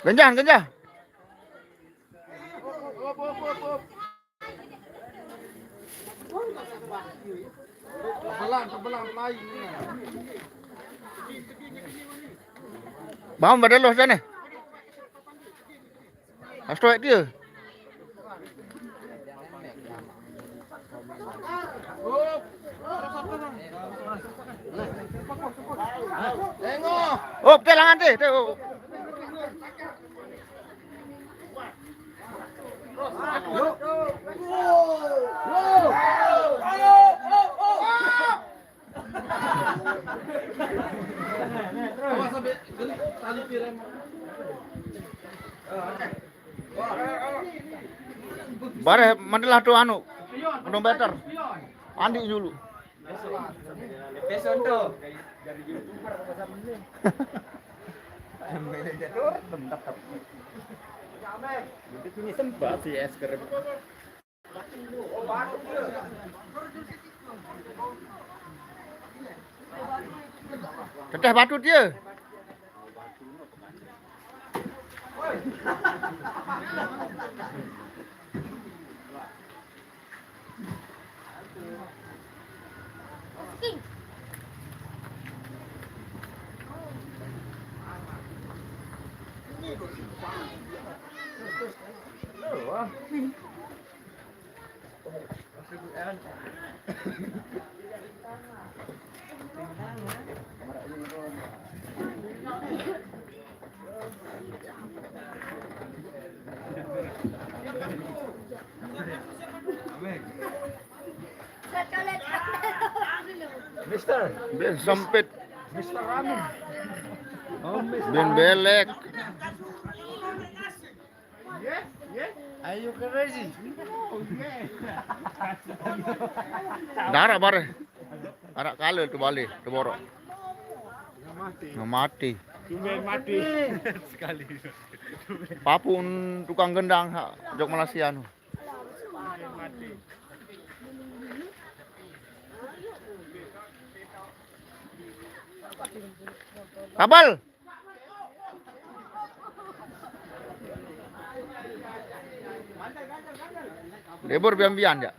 Genjang, genjang. Bang, badan lo sana. Astoek dia. Oh, telangan deh. Bare mandilah tuh anu. Meter. Andi dulu. Peson tuh. Dari YouTuber pasal ini. Ini sempat sih es krim. Teteh batu dia. Mister, Ben sempit. Mister Amin. Oh, Ben belek. Ayo crazy. Darah bare. Arak kalel tuh balik, tuh borok. Nggak mati. Tumben mati. Sekali. Papun tukang gendang jok Malaysia nu. Mati. Kabel. Lebur bian-bian ya.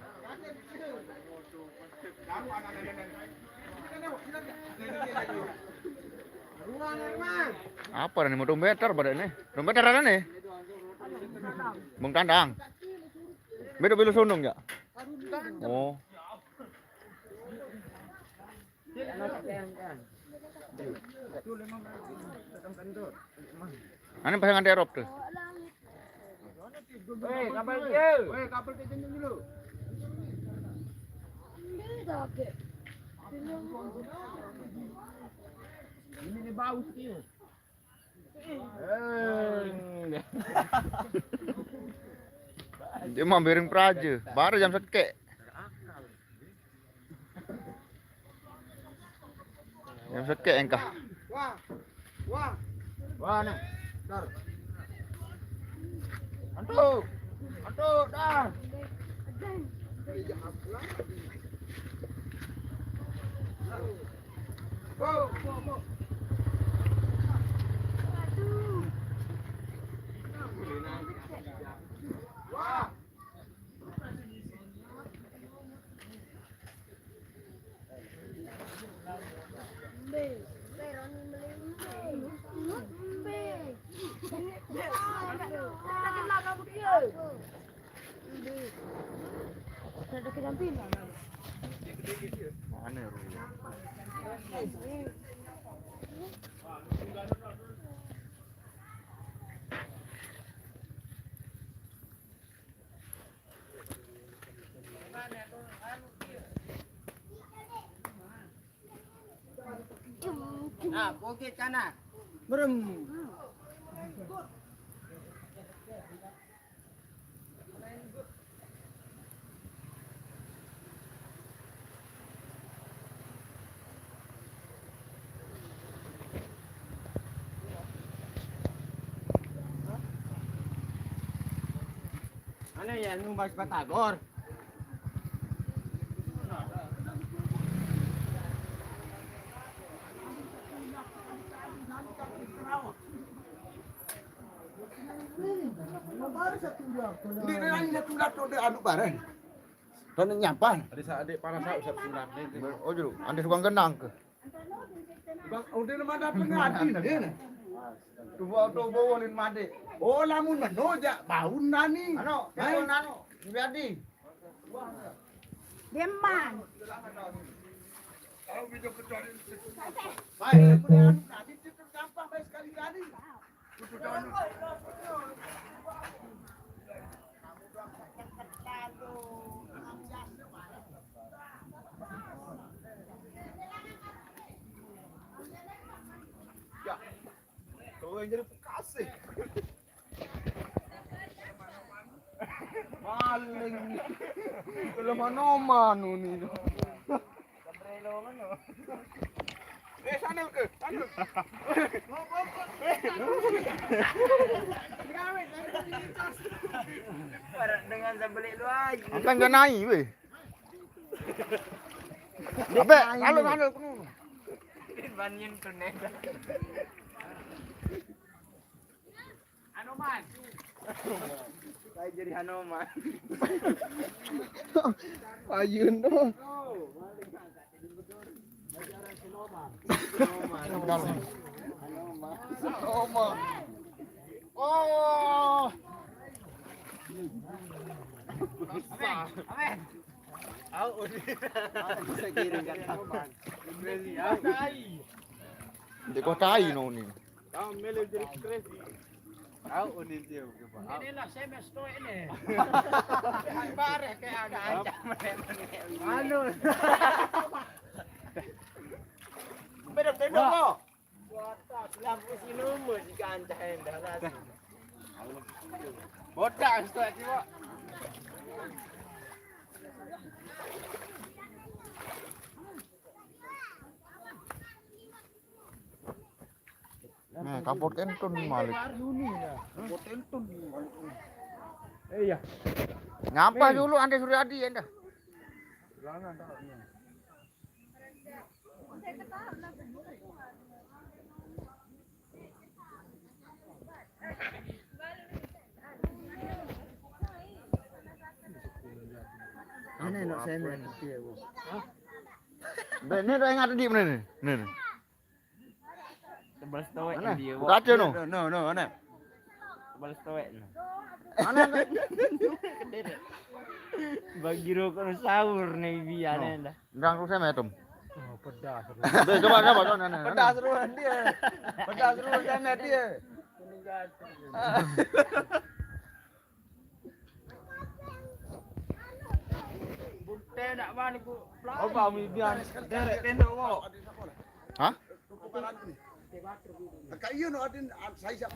Apa nih mau meter badannya? Meter ada nih. Bung tandang. Beda belu sunung ya? Oh. Ini pasangan derop tuh. Weh, kapal dia. Weh, kapal dia dulu. Ini nih bau sih. Dia mah bering praja, baru jam sekek. Jam sekek engkah. Wah, nih. Dar. Antuk, dah. Go. Wah. Mana Ah, bukit kanan. Berem. Ano yan, yung Mars Batagor? Hindi na lang natulad to di ano bareng. Doon nyampan. Ada sa adik para sa usap sunat ni. Oh jero, ande tukang genang ke. Bang, udah naman dapat ngadi na din. Tubo walin made. Oh, lamun manoja, baun nani. Ano, ano nano? Biadi. Deman. Baik, aku dah anu tadi itu gampang baik sekali-kali. Kau yang jadi pekasih. Maling. Kalau mano ni. Sana ke? Sana. Dengan sambal lu aja. Akan genai we. Abe, lalu kuno. Banyin tu nih. Hanuman. Saya jadi Hanuman. Ayun to. Oh. Amen. Bisa kirim kan Hanuman. Di kota no ni. Kau mele jadi crazy. Kau unin dia ke ba? Inilah saya mesto ini. Bareh kayak ada ancaman. Anu. Beda-beda kok. Lampu silumu jika ancaman dah rasa. Bodak stok jiwa. Nah, kapot kentun malik. Iya. Ngapa dulu ande Suryadi anda? Ini nak saya main dia. Ini dah ingat di mana ni? Ni. Tebal stoek Mana? dia. Buka aja no. No, ana. Tebal stoek. Mana? Bagi rokok sahur nih biarnya dah. Ndang saya metum. Oh, pedas. Coba coba. Pedas ruan dia. Pedas ruan sana dia. Butte nak mana ku? Oh, kami biar derek tendok kok. Hah? Kayu no adin saya siap